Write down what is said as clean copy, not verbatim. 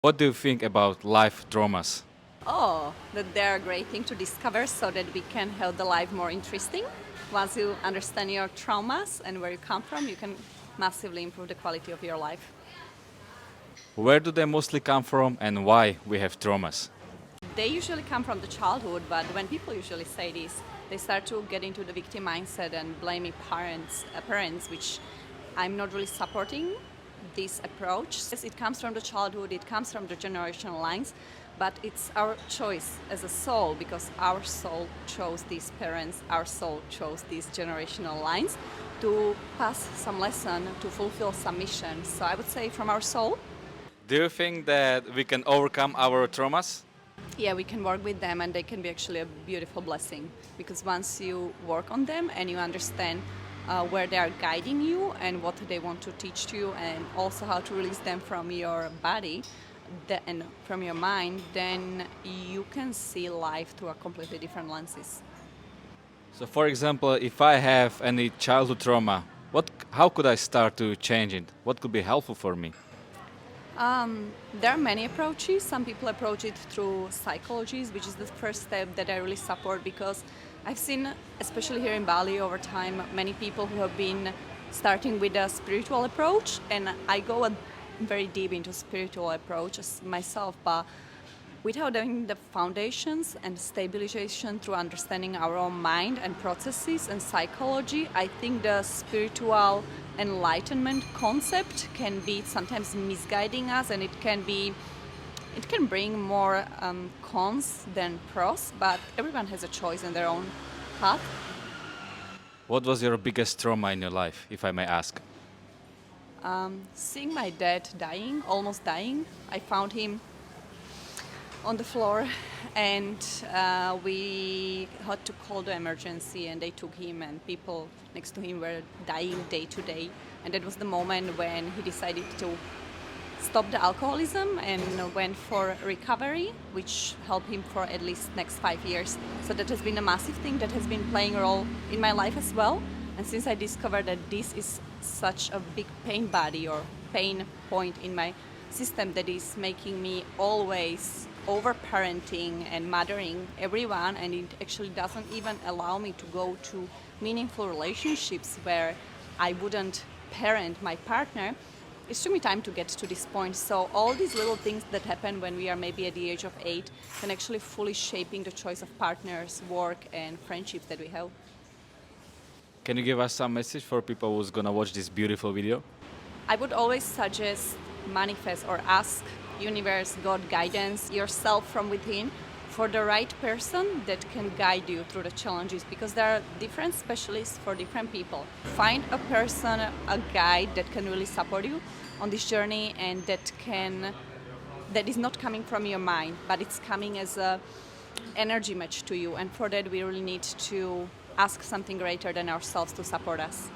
What do you think about life traumas? Oh, that they're a great thing to discover so that we can help the life more interesting. Once you understand your traumas and where you come from, you can massively improve the quality of your life. Where do they mostly come from and why we have traumas? They usually come from the childhood, but when people usually say this, they start to get into the victim mindset and blaming parents, which I'm not really supporting this approach. Yes, it comes from the childhood, it comes from the generational lines, but it's our choice as a soul because our soul chose these parents, our soul chose these generational lines to pass some lesson, to fulfill some mission. So I would say from our soul. Do you think that we can overcome our traumas? Yeah, we can work with them and they can be actually a beautiful blessing because once you work on them and you understand where they are guiding you and what they want to teach to you and also how to release them from your body and from your mind, then you can see life through a completely different lenses. So, for example, if I have any childhood trauma, how could I start to change it? What could be helpful for me? There are many approaches. Some people approach it through psychologies, which is the first step that I really support because I've seen, especially here in Bali over time, many people who have been starting with a spiritual approach, and I go very deep into spiritual approaches myself, but without having the foundations and stabilization through understanding our own mind and processes and psychology, I think the spiritual enlightenment concept can be sometimes misguiding us, and it can bring more cons than pros. But everyone has a choice in their own path. What was your biggest trauma in your life, if I may ask? Seeing my dad dying, almost dying, I found him on the floor and we had to call the emergency and they took him and people next to him were dying day to day, and that was the moment when he decided to stop the alcoholism and went for recovery, which helped him for at least next 5 years. So that has been a massive thing that has been playing a role in my life as well. And since I discovered that this is such a big pain body or pain point in my system that is making me always over parenting and mothering everyone, and it actually doesn't even allow me to go to meaningful relationships where I wouldn't parent my partner, it took me time to get to this point. So all these little things that happen when we are maybe at the age of 8 can actually fully shaping the choice of partners, work and friendships that we have. Can you give us some message for people who's gonna watch this beautiful video? I would always suggest manifest or ask universe, God, guidance, yourself from within for the right person that can guide you through the challenges because there are different specialists for different people. Find a person, a guide that can really support you on this journey and that is not coming from your mind, but it's coming as a energy match to you, and for that we really need to ask something greater than ourselves to support us.